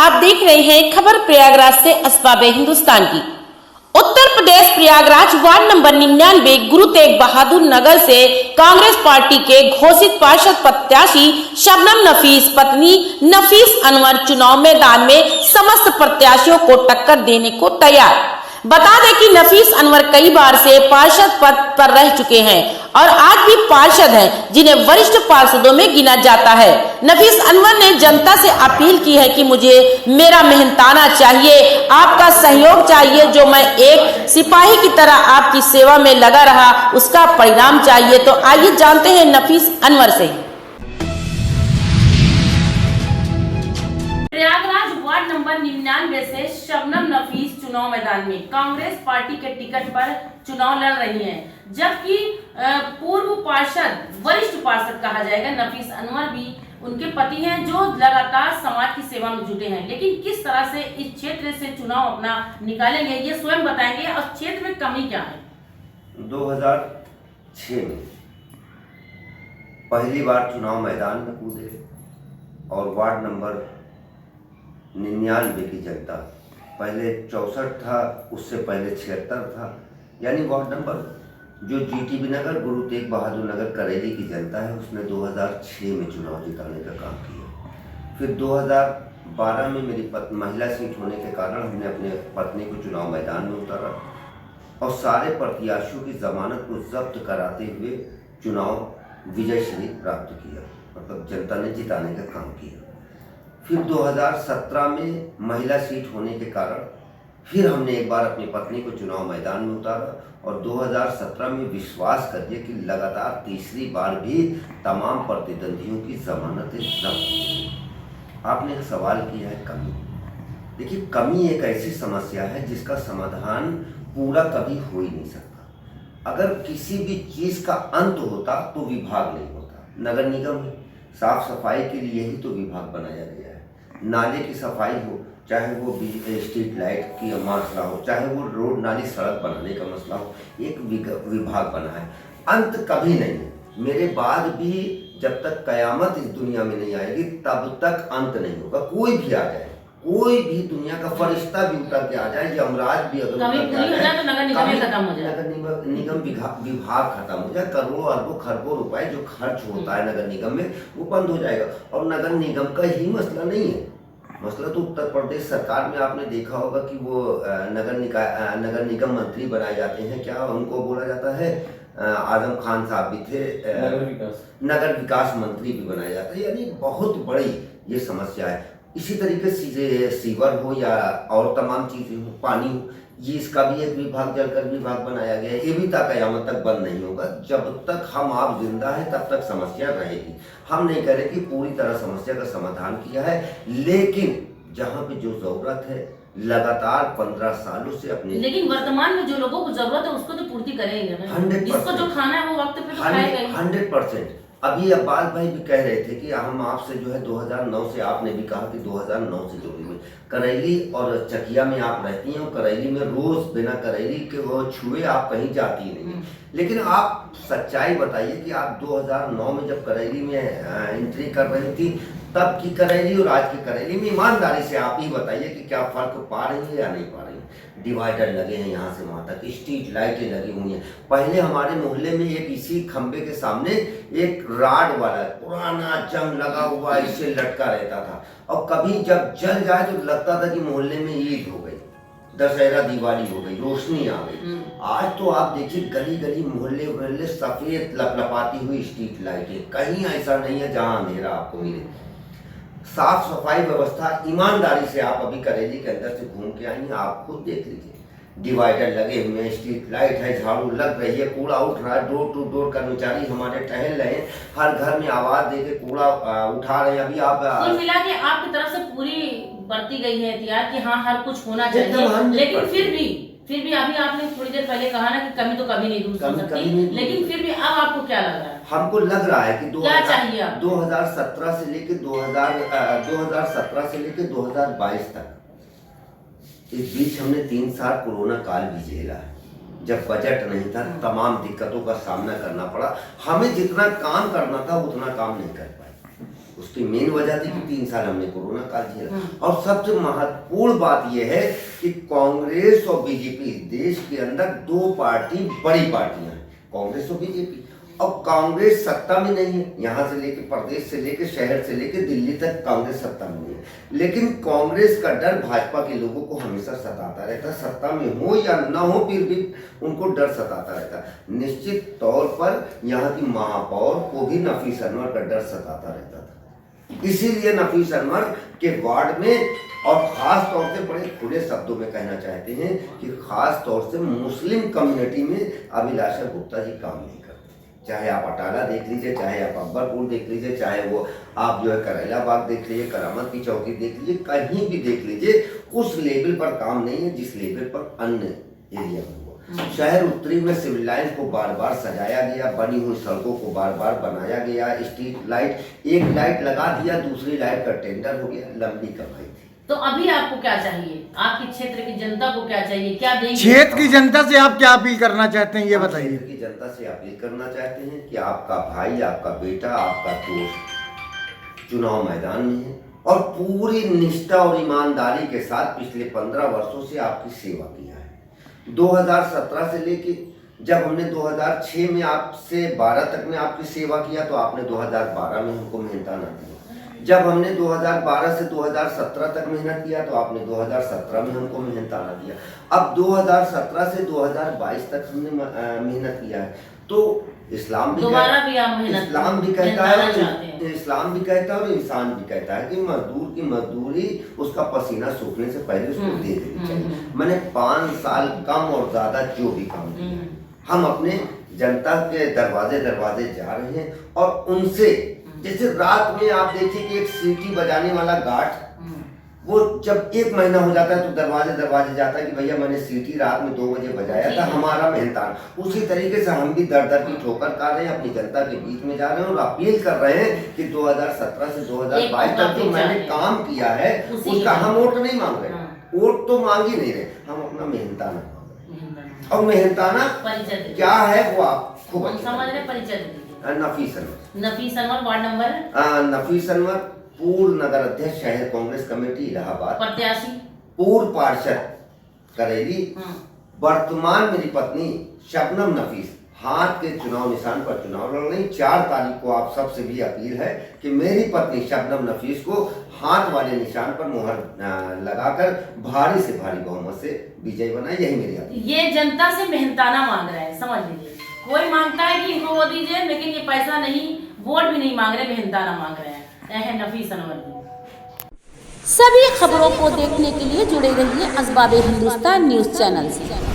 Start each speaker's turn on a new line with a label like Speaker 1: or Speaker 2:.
Speaker 1: आप देख रहे हैं खबर प्रयागराज से असबाब हिंदुस्तान की। उत्तर प्रदेश प्रयागराज वार्ड नंबर 99 गुरु तेग बहादुर नगर से कांग्रेस पार्टी के घोषित पार्षद प्रत्याशी शबनम नफीस पत्नी नफीस अनवर चुनाव मैदान में समस्त प्रत्याशियों को टक्कर देने को तैयार। बता दें कि नफीस अनवर कई बार से पार्षद पद पर रह चुके हैं और आज भी पार्षद हैं, जिन्हें वरिष्ठ पार्षदों में गिना जाता है। नफीस अनवर ने जनता से अपील की है कि मुझे मेरा मेहनताना चाहिए, आपका सहयोग चाहिए। जो मैं एक सिपाही की तरह आपकी सेवा में लगा रहा, उसका परिणाम चाहिए। तो आइए जानते हैं नफीस अनवर से। प्रयागराज वार्ड नंबर 99 से शबनम नफीस चुनाव मैदान में कांग्रेस पार्टी के टिकट पर चुनाव लड़ रही हैं, जबकि पूर्व पार्षद वरिष्ठ पार्षद कहा जाएगा नफीस अनवर भी उनके पति हैं, जो लगातार समाज की सेवा में जुटे हैं। लेकिन किस तरह से इस क्षेत्र से चुनाव अपना निकालेंगे, ये स्वयं बताएंगे। और क्षेत्र में कमी क्या है?
Speaker 2: 2006 में पहली बार चुनाव मैदान में कूदे और वार्ड नंबर 99 की जनता, पहले 64 था, उससे पहले 76 था, यानी वार्ड नंबर जो जीटीबी नगर गुरु तेग बहादुर नगर करेली की जनता है, उसने 2006 में चुनाव जिताने का काम किया। फिर 2012 में मेरी महिला सीट होने के कारण हमने अपने पत्नी को चुनाव मैदान में उतारा और सारे प्रत्याशियों की जमानत को जब्त कराते हुए चुनाव विजयश्री प्राप्त किया, मतलब जनता ने जिताने का काम किया। फिर 2017 में महिला सीट होने के कारण फिर हमने एक बार अपनी पत्नी को चुनाव मैदान में उतारा और 2017 में विश्वास करिए कि लगातार तीसरी बार भी तमाम प्रतिद्वंदियों की जमानतें जब्त। आपने एक सवाल किया है कमी। देखिए, कमी एक ऐसी समस्या है जिसका समाधान पूरा कभी हो ही नहीं सकता। अगर किसी भी चीज़ का अंत होता तो विभाग नहीं होता। नगर निगम साफ सफाई के लिए ही तो विभाग बनाया गया है। नाले की सफाई हो, चाहे वो स्ट्रीट लाइट की मसला हो, चाहे वो रोड नाली सड़क बनाने का मसला हो, एक विभाग बना है। अंत कभी नहीं है। मेरे बाद भी जब तक कयामत इस दुनिया में नहीं आएगी तब तक अंत नहीं होगा। कोई भी आ जाए, कोई भी दुनिया का फरिश्ता भी उतर के आ जाए, यमराज भी अगर उतर के आ जाए तो नगर निगम खत्म हो जाए, नगर निगम विभाग खत्म हो जाए, करोड़ों अरबों खरबों रुपए जो खर्च होता है नगर निगम में वो बंद हो जाएगा। और नगर निगम का ही मसला नहीं है, मसला तो उत्तर प्रदेश सरकार में आपने देखा होगा कि वो नगर निगम मंत्री बनाए जाते हैं। क्या उनको बोला जाता है? आजम खान साहब भी थे, नगर विकास मंत्री भी बनाया जाता है। यानी बहुत बड़ी ये समस्या है। इसी तरीके से सीवर हो या और तमाम चीजें हो, पानी हो, ये इसका भी एक विभाग जलकर विभाग बनाया गया है। ये भी कयामत तक बंद नहीं होगा। जब तक हम आप जिंदा है तब तक समस्या रहेगी। हम नहीं कह रहे कि पूरी तरह समस्या का समाधान किया है, लेकिन जहाँ पे जो जरूरत है लगातार 15 सालों से अपने, लेकिन वर्तमान में जो लोगों को जरूरत है उसको तो पूर्ति करेंगे ना। 100%, जिसको जो खाना है वो वक्त पे तो खाएगा। 100%। अभी अब्बास भाई भी कह रहे थे कि हम आपसे जो है 2009 से, आपने भी कहा कि 2009 से जुड़ी हुई करेली और चकिया में आप रहती हैं। करेली में रोज बिना करेली के वो छुए आप कहीं जाती नहीं। लेकिन आप सच्चाई बताइए कि आप 2009 में जब करेली में एंट्री कर रही थी तब की करेली और आज की करेली में ईमानदारी से आप ही बताइए कि क्या फर्क पा रही है या नहीं पा रही है। डिवाइडर लगे हैं यहाँ से वहाँ तक, स्ट्रीट लाइटें लगी हुई हैं। पहले हमारे मोहल्ले में एक इसी खंबे के सामने एक राड वाला पुराना जंग लगा हुआ इससे लटका रहता था, और कभी जब जल जाए तो लगता था कि मोहल्ले में ईद हो गई, दशहरा दिवाली हो गई, रोशनी आ गई। आज तो आप देखिए गली गली मोहल्ले मोहल्ले सफेद लपलपाती हुई स्ट्रीट लाइटें, कहीं ऐसा नहीं है जहाँ अंधेरा आपको मिले। साफ सफाई व्यवस्था ईमानदारी से आप अभी करेली के अंदर से घूम के आई, आप खुद देख लीजिए। डिवाइडर लगे हुए हैं, स्ट्रीट लाइट है, झाड़ू लग रही है, कूड़ा उठ रहा है, डोर टू डोर कर्मचारी हमारे टहल रहे हैं, हर घर में आवाज देके कूड़ा उठा रहे हैं। अभी आप कुल मिला के आपकी तरफ से पूरी बरती गई है एहतियात कि हाँ हर कुछ होना चाहिए, लेकिन फिर भी अभी आपने थोड़ी देर पहले कहा ना कि कमी तो कभी नहीं दूर हो सकती, लेकिन फिर भी अब आपको क्या लग रहा है? हमको लग रहा है कि 2017 से लेके 2017 से लेके 2022 तक, इस बीच हमने 3 साल कोरोना काल भी झेला है, जब बजट नहीं था, तमाम दिक्कतों का सामना करना पड़ा। हमें जितना काम करना था उतना काम नहीं कर पाए। उसकी मेन वजह थी कि 3 साल हमने कोरोना काल झेला। और सबसे महत्वपूर्ण बात यह है कि कांग्रेस और बीजेपी, देश के अंदर 2 पार्टी बड़ी पार्टियां हैं, कांग्रेस और बीजेपी। और कांग्रेस सत्ता में नहीं है, यहाँ से लेके प्रदेश से लेके शहर से लेके दिल्ली तक कांग्रेस सत्ता में नहीं है, लेकिन कांग्रेस का डर भाजपा के लोगों को हमेशा सताता रहता है। सत्ता में हो या ना हो, फिर भी उनको डर सताता रहता है। निश्चित तौर पर यहाँ की महापौर को भी नफीस अनवर का डर सताता रहता था, इसीलिए नफीस अनवर के वार्ड में, और खास तौर से बड़े खुले शब्दों में कहना चाहते हैं कि खास तौर से मुस्लिम कम्युनिटी में अभिलाषा गुप्ता जी काम नहीं करते। चाहे आप अटाला देख लीजिए, चाहे आप अकबरपुर देख लीजिए, चाहे वो आप जो है करेला बाग देख लीजिए, करामत की चौकी देख लीजिए, कहीं भी देख लीजिए, उस लेवल पर काम नहीं है जिस लेवल पर अन्य एरिया में हुआ। शहर उत्तरी में सिविल लाइन को बार बार सजाया गया, बनी हुई सड़कों को बार बार बनाया गया, स्ट्रीट लाइट, एक लाइट लगा दिया, दूसरी लाइट का टेंडर हो गया, लंबी कमाई थी।
Speaker 3: तो अभी आपको क्या चाहिए, आपके क्षेत्र की जनता को क्या चाहिए, क्या देंगे?
Speaker 4: क्षेत्र की जनता से आप क्या अपील करना चाहते हैं, ये बताइए।
Speaker 2: क्षेत्र की जनता से अपील करना चाहते हैं कि आपका भाई, आपका बेटा, आपका दोस्त चुनाव मैदान में है और पूरी निष्ठा और ईमानदारी के साथ पिछले 15 वर्षों से आपकी सेवा किया है। 2017 से लेके जब हमने 2006 में आपसे 12 तक में आपकी सेवा किया, तो आपने 2012 में हमको मेहनताना दिया। जब हमने 2012 से 2017 तक मेहनत किया, तो आपने 2017 में हमको मेहनताना दिया। अब 2017 से 2022 तक हमने मेहनत किया है। तो इस्लाम भी
Speaker 3: दोबारा भी आप मेहनत,
Speaker 2: इस्लाम भी कहता है,
Speaker 3: इस्लाम
Speaker 2: भी कहता है और इंसान भी कहता है कि मजदूर की मजदूरी उसका पसीना सूखने से पहले उसको दे देनी चाहिए। मैंने 5 साल कम और ज्यादा जो भी काम किया, हम अपने जनता के दरवाजे दरवाजे जा रहे हैं और उनसे, जैसे रात में आप देखिए कि एक सीटी बजाने वाला गार्ड, वो जब 1 महीना हो जाता है तो दरवाजे दरवाजे जाता है कि भैया मैंने सीटी रात में 2 बजे बजाया था, हमारा मेहनतान। उसी तरीके से हम भी दर दर की ठोकर खा रहे हैं, अपनी जनता के बीच में जा रहे हैं और अपील कर रहे हैं कि 2017 से 2022 तक जो मैंने काम किया है उसका हम वोट नहीं मांग रहे, वोट तो मांग ही नहीं रहे, हम अपना मेहनताना मांग रहे हैं। और मेहनताना क्या है वो आप खूब
Speaker 3: समझ रहे, परिचय
Speaker 2: नफीस अनवर।
Speaker 3: नफीस अनवर, वार्ड नंबर?
Speaker 2: नफीस अनवर, पूर्व नगर अध्यक्ष शहर कांग्रेस कमेटी इलाहाबाद,
Speaker 3: प्रत्याशी
Speaker 2: पूर्व पार्षद करेली, वर्तमान मेरी पत्नी शबनम नफीस हाथ के चुनाव निशान पर चुनाव लड़ रही। 4 तारीख को आप सबसे भी अपील है कि मेरी पत्नी शबनम नफीस को हाथ वाले निशान पर मुहर लगाकर भारी से भारी बहुमत से विजयी बनाए, यही मेरी अपील।
Speaker 3: ये जनता से मेहनताना मांग रहे हैं, समझ लीजिए। कोई मांगता है कि इनको वो दीजिए, लेकिन ये पैसा नहीं, वोट भी नहीं मांग रहे, मेहनताना मांग रहे हैं। नफीस अनवर।
Speaker 1: सभी खबरों को देखने के लिए जुड़े रहिए असबाब हिंदुस्तान न्यूज चैनल से।